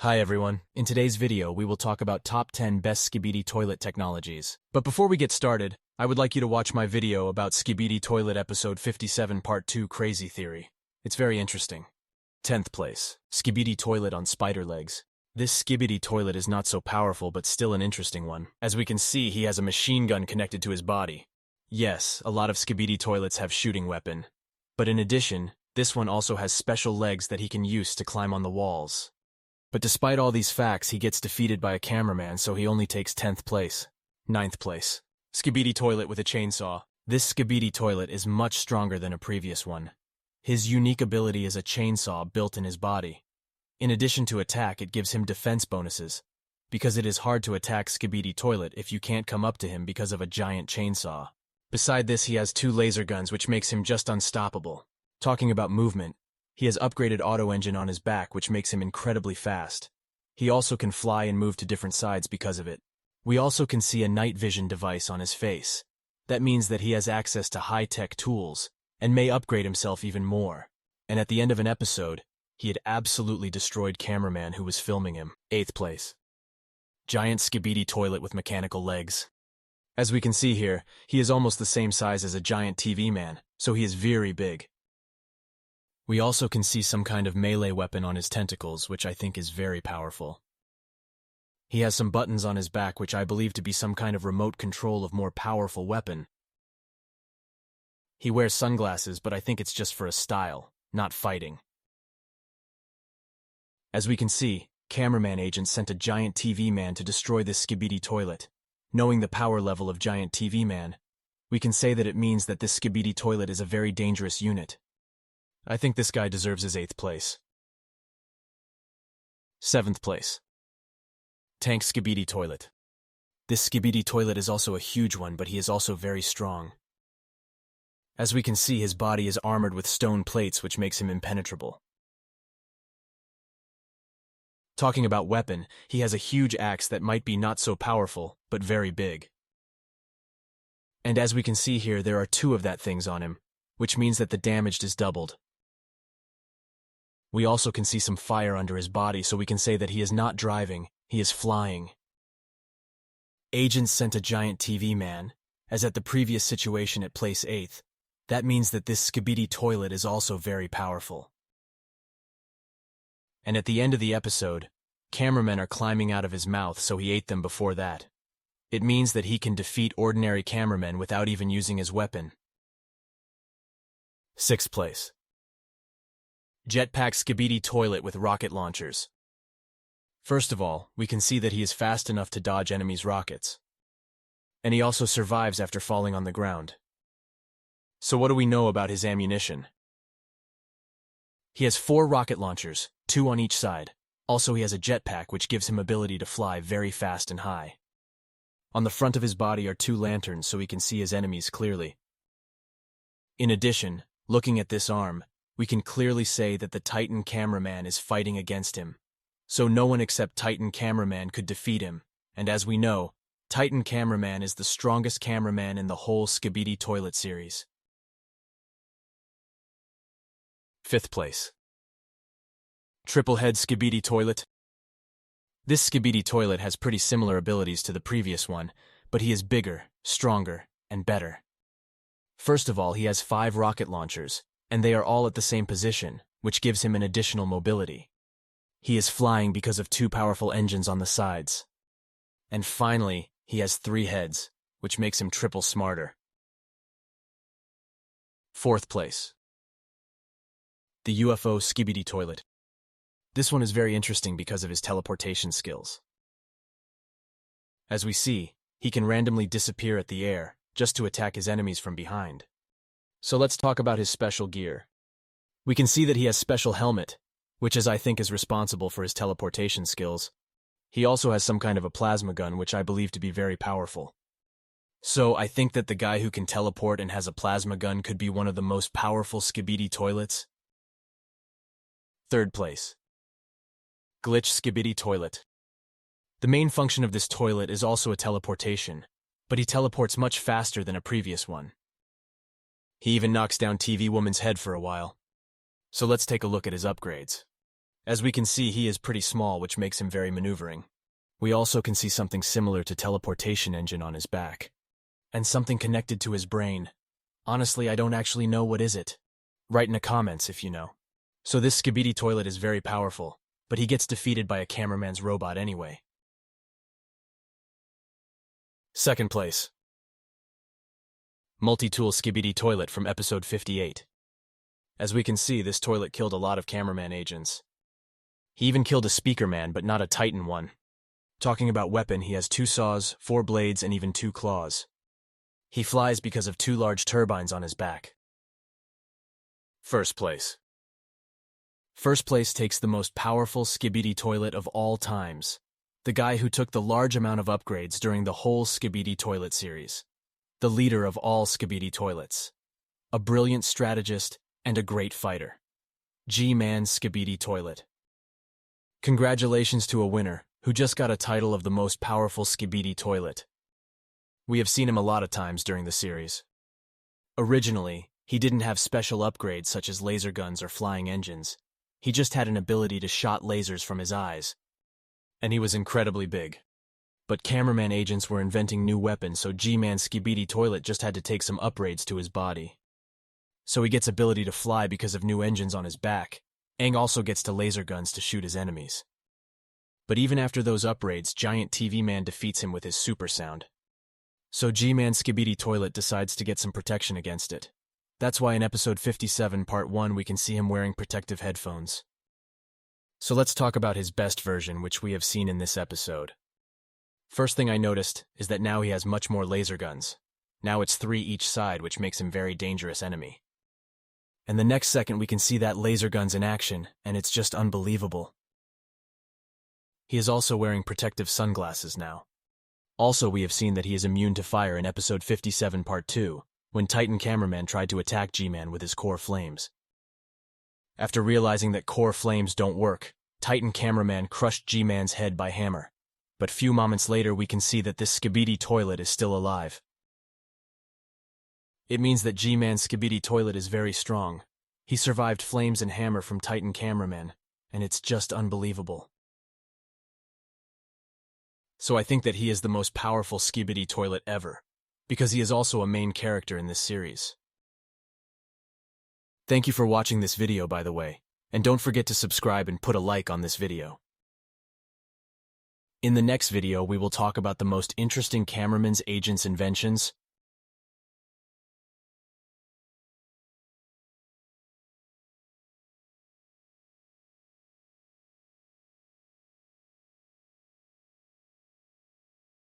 Hi everyone, in today's video we will talk about top 10 best Skibidi toilet technologies. But before we get started, I would like you to watch my video about Skibidi Toilet episode 57 part 2 Crazy Theory. It's very interesting. 10th place, Skibidi Toilet on spider legs. This Skibidi toilet is not so powerful but still an interesting one. As we can see, he has a machine gun connected to his body. Yes, a lot of Skibidi toilets have shooting weapon. But in addition, this one also has special legs that he can use to climb on the walls. But despite all these facts, he gets defeated by a cameraman, so he only takes 10th place. 9th place. Skibidi Toilet with a chainsaw. This Skibidi toilet is much stronger than a previous one. His unique ability is a chainsaw built in his body. In addition to attack, it gives him defense bonuses, because it is hard to attack Skibidi Toilet if you can't come up to him because of a giant chainsaw. Beside this, he has 2 laser guns, which makes him just unstoppable. Talking about movement, he has upgraded auto engine on his back, which makes him incredibly fast. He also can fly and move to different sides because of it. We also can see a night vision device on his face. That means that he has access to high-tech tools and may upgrade himself even more. And at the end of an episode, he had absolutely destroyed cameraman who was filming him. 8th place. Giant Skibidi Toilet with mechanical legs. As we can see here, he is almost the same size as a giant TV man, so he is very big. We also can see some kind of melee weapon on his tentacles, which I think is very powerful. He has some buttons on his back, which I believe to be some kind of remote control of more powerful weapon. He wears sunglasses, but I think it's just for a style, not fighting. As we can see, cameraman agent sent a giant TV man to destroy this Skibidi toilet. Knowing the power level of giant TV man, we can say that it means that this Skibidi toilet is a very dangerous unit. I think this guy deserves his 8th place. 7th place. Tank Skibidi Toilet. This Skibidi toilet is also a huge one, but he is also very strong. As we can see, his body is armored with stone plates, which makes him impenetrable. Talking about weapon, he has a huge axe that might be not so powerful, but very big. And as we can see here, there are 2 of that things on him, which means that the damage is doubled. We also can see some fire under his body, so we can say that he is not driving, he is flying. Agents sent a giant TV man, as at the previous situation at place 8th. That means that this Skibidi toilet is also very powerful. And at the end of the episode, cameramen are climbing out of his mouth, so he ate them before that. It means that he can defeat ordinary cameramen without even using his weapon. 6th place. Jetpack Skibidi Toilet with rocket launchers. First of all, we can see that he is fast enough to dodge enemies' rockets. And he also survives after falling on the ground. So what do we know about his ammunition? He has 4 rocket launchers, 2 on each side. Also, he has a jetpack, which gives him ability to fly very fast and high. On the front of his body are 2 lanterns, so he can see his enemies clearly. In addition, looking at this arm, we can clearly say that the Titan cameraman is fighting against him. So no one except Titan cameraman could defeat him, and as we know, Titan cameraman is the strongest cameraman in the whole Skibidi Toilet series. 5th place. Triple Head Skibidi Toilet. This Skibidi toilet has pretty similar abilities to the previous one, but he is bigger, stronger, and better. First of all, he has 5 rocket launchers, and they are all at the same position, which gives him an additional mobility. He is flying because of 2 powerful engines on the sides. And finally, he has 3 heads, which makes him triple smarter. 4th place. The UFO Skibidi Toilet. This one is very interesting because of his teleportation skills. As we see, he can randomly disappear at the air, just to attack his enemies from behind. So let's talk about his special gear. We can see that he has special helmet, which I think is responsible for his teleportation skills. He also has some kind of a plasma gun, which I believe to be very powerful. So I think that the guy who can teleport and has a plasma gun could be one of the most powerful Skibidi toilets. 3rd place. Glitch Skibidi Toilet. The main function of this toilet is also a teleportation, but he teleports much faster than a previous one. He even knocks down TV woman's head for a while. So let's take a look at his upgrades. As we can see, he is pretty small, which makes him very maneuvering. We also can see something similar to teleportation engine on his back. And something connected to his brain. Honestly, I don't actually know what is it. Write in the comments if you know. So this Skibidi toilet is very powerful, but he gets defeated by a cameraman's robot anyway. Second place. Multi-tool Skibidi toilet from episode 58. As we can see, this toilet killed a lot of cameraman agents. He even killed a speaker man, but not a Titan one. Talking about weapon, he has 2 saws, 4 blades, and even 2 claws. He flies because of 2 large turbines on his back. First place. First place takes the most powerful Skibidi toilet of all times. The guy who took the large amount of upgrades during the whole Skibidi toilet series. The leader of all Skibidi toilets. A brilliant strategist and a great fighter. G-Man Skibidi toilet. Congratulations to a winner who just got a title of the most powerful Skibidi toilet. We have seen him a lot of times during the series. Originally, he didn't have special upgrades such as laser guns or flying engines. He just had an ability to shot lasers from his eyes. And he was incredibly big. But cameraman agents were inventing new weapons, so G-Man Skibidi toilet just had to take some upgrades to his body. So he gets ability to fly because of new engines on his back. Aang also gets to laser guns to shoot his enemies. But even after those upgrades, Giant TV Man defeats him with his super sound. So G-Man Skibidi toilet decides to get some protection against it. That's why in episode 57 part 1 we can see him wearing protective headphones. So let's talk about his best version, which we have seen in this episode. First thing I noticed is that now he has much more laser guns. Now it's 3 each side, which makes him very dangerous enemy. And the next second we can see that laser guns in action, and it's just unbelievable. He is also wearing protective sunglasses now. Also, we have seen that he is immune to fire in episode 57 part 2, when Titan Cameraman tried to attack G-Man with his core flames. After realizing that core flames don't work, Titan Cameraman crushed G-Man's head by hammer. But few moments later we can see that this Skibidi toilet is still alive. It means that G-Man Skibidi toilet is very strong. He survived flames and hammer from Titan Cameraman, and it's just unbelievable. So I think that he is the most powerful Skibidi toilet ever, because he is also a main character in this series. Thank you for watching this video, by the way, and don't forget to subscribe and put a like on this video. In the next video, we will talk about the most interesting cameraman's agents' inventions,